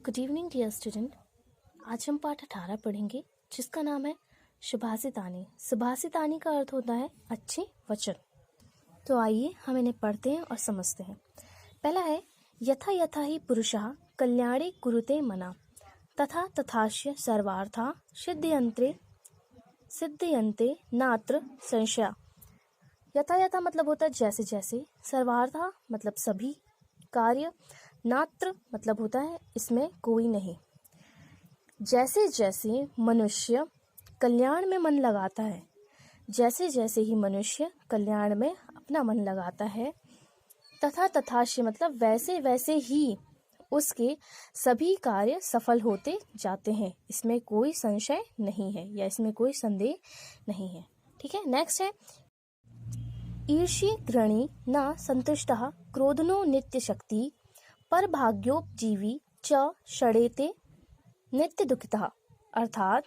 Good evening dear student. आज हम पाठ 18 पढ़ेंगे जिसका नाम है शुभासितानी। शुभासितानी का अर्थ होता है अच्छे वचन। तो आइए हम इन्हें पढ़ते हैं और समझते हैं। पहला है यथा यथा ही पुरुषः कल्याणे कुरुते मना तथा तथास्य सर्वार्था सिद्ध्यन्ते नात्र संशय। यथा यथा मतलब होता है जैसे जैसे, सर्वार्था मतलब सभी, कार्य, नात्र मतलब होता है इसमें कोई नहीं। जैसे जैसे मनुष्य कल्याण में मन लगाता है, जैसे जैसे ही मनुष्य कल्याण में अपना मन लगाता है, तथा तथाश्य मतलब वैसे वैसे ही उसके सभी कार्य सफल होते जाते हैं। इसमें कोई संशय नहीं है या इसमें कोई संदेह नहीं है। ठीक है, नेक्स्ट है ईर्ष्ये घृणी न संतुष्टः क्रोधनो नित्य शक्ति पर भाग्योपजीवी च षडेते नित्य दुखितः। अर्थात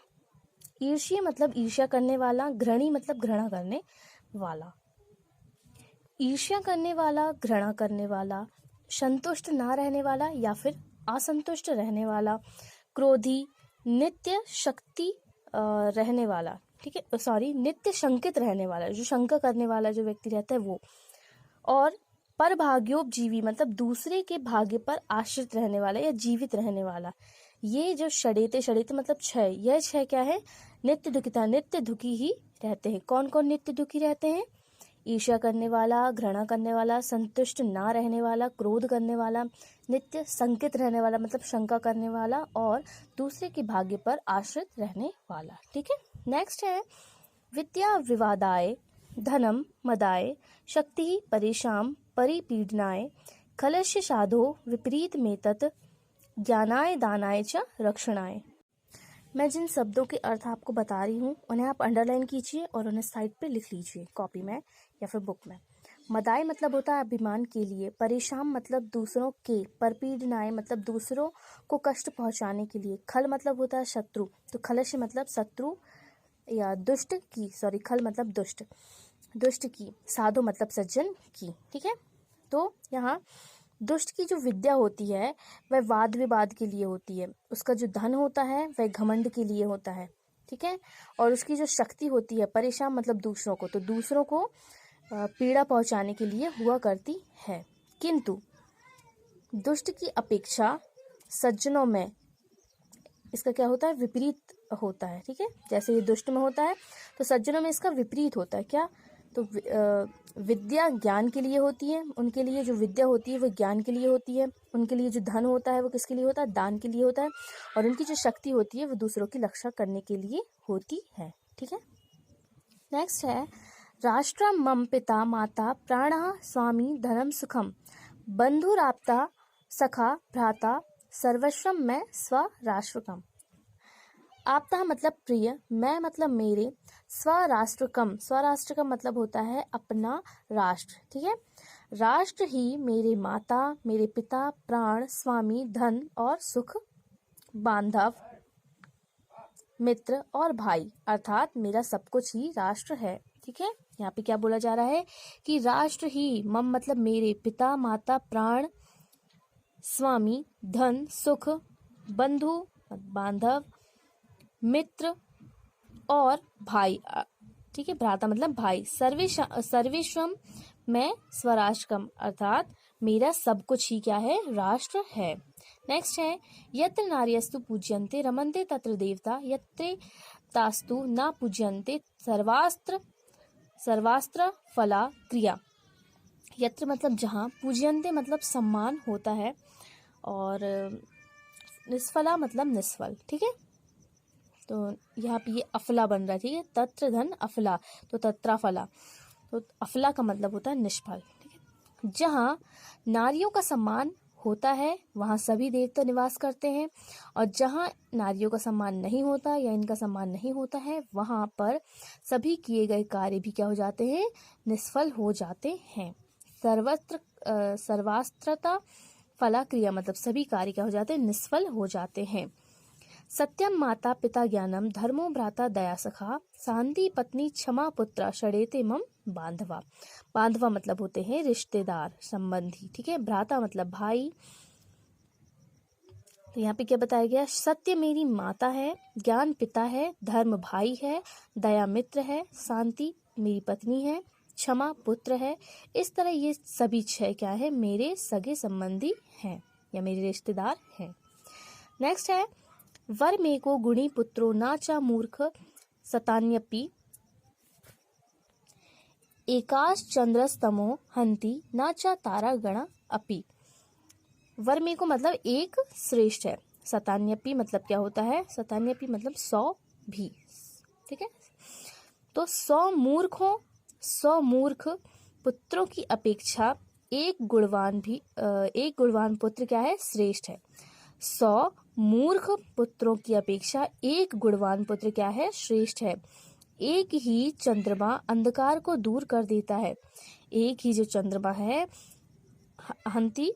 ईर्ष्य मतलब ईर्ष्या करने वाला, घृणी मतलब घृणा करने वाला। ईर्ष्या करने वाला, घृणा करने वाला, संतुष्ट ना रहने वाला या फिर असंतुष्ट रहने वाला, क्रोधी, नित्य शक्ति रहने वाला, ठीक है, सॉरी नित्य शंकित रहने वाला, जो शंका करने वाला जो व्यक्ति रहता है वो, और पर भाग्योपजीवी मतलब दूसरे के भाग्य पर आश्रित रहने वाला या जीवित रहने वाला। ये जो षडेते मतलब क्षय, यह क्षय क्या है? नित्य दुखिता, नित्य दुखी ही रहते हैं। कौन कौन नित्य दुखी रहते हैं? ईर्ष्या करने वाला, घृणा करने वाला, संतुष्ट ना रहने वाला, क्रोध करने वाला, नित्य शंकित रहने वाला मतलब शंका करने वाला, और दूसरे के भाग्य पर आश्रित रहने वाला। ठीक है, नेक्स्ट है विद्या विवादाय धनम मदाय शक्ति परेशान परिपीडनाय खलस्य साधो विपरीत में तत् ज्ञानाय दानाय च रक्षणाय। मैं जिन शब्दों के अर्थ आपको बता रही हूँ उन्हें आप अंडरलाइन कीजिए और उन्हें साइड पे लिख लीजिए कॉपी में या फिर बुक में। मदाय मतलब होता है अभिमान के लिए, परेशान मतलब दूसरों के, परपीडनाय मतलब दूसरों को कष्ट पहुंचाने के लिए, खल मतलब होता है शत्रु, तो खलस्य मतलब शत्रु या दुष्ट की, सॉरी खल मतलब दुष्ट, दुष्ट की, साधु मतलब सज्जन की। ठीक है, तो यहाँ दुष्ट की जो विद्या होती है वह वाद विवाद के लिए होती है, उसका जो धन होता है वह घमंड के लिए होता है। ठीक है, और उसकी जो शक्ति होती है, परेशान मतलब दूसरों को, तो दूसरों को पीड़ा पहुंचाने के लिए हुआ करती है। किंतु दुष्ट की अपेक्षा सज्जनों में इसका क्या होता है? विपरीत होता है। ठीक है, जैसे ये दुष्ट में होता है तो सज्जनों में इसका विपरीत होता है। क्या? तो विद्या ज्ञान के लिए होती है, उनके लिए जो विद्या होती है वो ज्ञान के लिए होती है, उनके लिए जो धन होता है वो किसके लिए होता है? दान के लिए होता है, और उनकी जो शक्ति होती है वो दूसरों की रक्षा करने के लिए होती है। ठीक है, नेक्स्ट है राष्ट्रम मम पिता माता प्राणः स्वामी धनम सुखम बंधुराप्ता सखा भ्राता सर्वस्वम में स्वराष्ट्रकम। आपता मतलब प्रिय, मैं मतलब मेरे, स्वराष्ट्रकम, स्वराष्ट्रकम मतलब होता है अपना राष्ट्र। ठीक है, राष्ट्र ही मेरे माता, मेरे पिता, प्राण, स्वामी, धन और सुख, बांधव, मित्र और भाई, अर्थात मेरा सब कुछ ही राष्ट्र है। ठीक है, यहाँ पे क्या बोला जा रहा है कि राष्ट्र ही, मम मतलब मेरे, पिता माता प्राण, स्वामी धन सुख, बंधु बांधव, मित्र और भाई, ठीक है, भ्राता मतलब भाई, सर्वेश्वम में स्वराष्ट्रकम, अर्थात मेरा सब कुछ ही क्या है? राष्ट्र है। नेक्स्ट है यत्र नार्यस्तु पूज्यन्ते रमन्ते तत्र देवता यत्र तास्तु न पूज्यन्ते सर्वास्त्र फला क्रिया। यत्र मतलब जहाँ, पूज्यन्ते मतलब सम्मान होता है, और निष्फला मतलब निष्फल। ठीक है, तो यहाँ पे ये अफला बन रहा है। ठीक है, तत्र धन अफला, तो तत्रा फला, तो अफला का मतलब होता है निष्फल। ठीक है, जहाँ नारियों का सम्मान होता है वहाँ सभी देवता निवास करते हैं, और जहाँ नारियों का सम्मान नहीं होता या इनका सम्मान नहीं होता है वहाँ पर सभी किए गए कार्य भी क्या हो जाते हैं? निष्फल हो जाते हैं। सर्वास्त्रता फला क्रिया मतलब सभी कार्य क्या हो जाते हैं? निष्फल हो जाते हैं। सत्यम माता पिता ज्ञानम धर्मो भ्राता दया सखा शांति पत्नी क्षमा पुत्र षडेते मम बांधवा। बांधवा मतलब होते हैं रिश्तेदार, संबंधी। ठीक है, भ्राता मतलब भाई, तो यहाँ पे क्या बताया गया, सत्य मेरी माता है, ज्ञान पिता है, धर्म भाई है, दया मित्र है, शांति मेरी पत्नी है, क्षमा पुत्र है। इस तरह ये सभी 6 क्या है, मेरे सगे संबंधी हैं या मेरे रिश्तेदार हैं। नेक्स्ट है, वर मे को गुणी पुत्रो नाचा मूर्ख सतान्यपि एकाश चंद्रस्तमो हंति नाचा तारा गण अपि। वर मे को मतलब एक श्रेष्ठ है, सतान्यपि मतलब क्या होता है, सतान्यपि मतलब 100 भी, ठीक है। तो 100 मूर्ख पुत्रों की अपेक्षा एक गुणवान पुत्र क्या है, श्रेष्ठ है। 100 मूर्ख पुत्रों की अपेक्षा एक गुणवान पुत्र क्या है, श्रेष्ठ है। एक ही चंद्रमा अंधकार को दूर कर देता है। एक ही जो चंद्रमा है हंती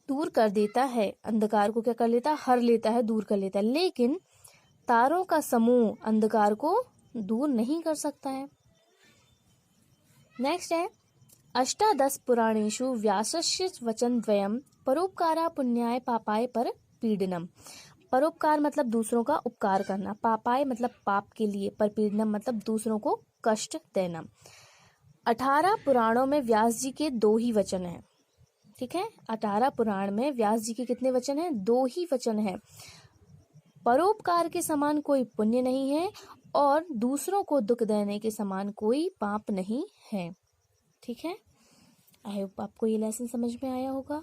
दूर कर देता है, अंधकार को क्या कर लेता है, हर लेता है, दूर कर लेता है। लेकिन तारों का समूह अंधकार को दूर नहीं कर सकता है। नेक्स्ट है, अष्टादश पुराणेषु व्यासस्य वचन द्वयम् परोपकारा पुण्याय पापाय पर पीडनम। परोपकार मतलब दूसरों का उपकार करना, पापाय मतलब पाप के लिए, पर पीडनम मतलब दूसरों को कष्ट देना। 18 पुराणों में व्यास जी के 2 ही वचन हैं, ठीक है। 18 पुराण में व्यास जी के कितने वचन हैं, 2 ही वचन हैं। परोपकार के समान कोई पुण्य नहीं है और दूसरों को दुख देने के समान कोई पाप नहीं है, ठीक है। आई होप आपको ये लेसन समझ में आया होगा।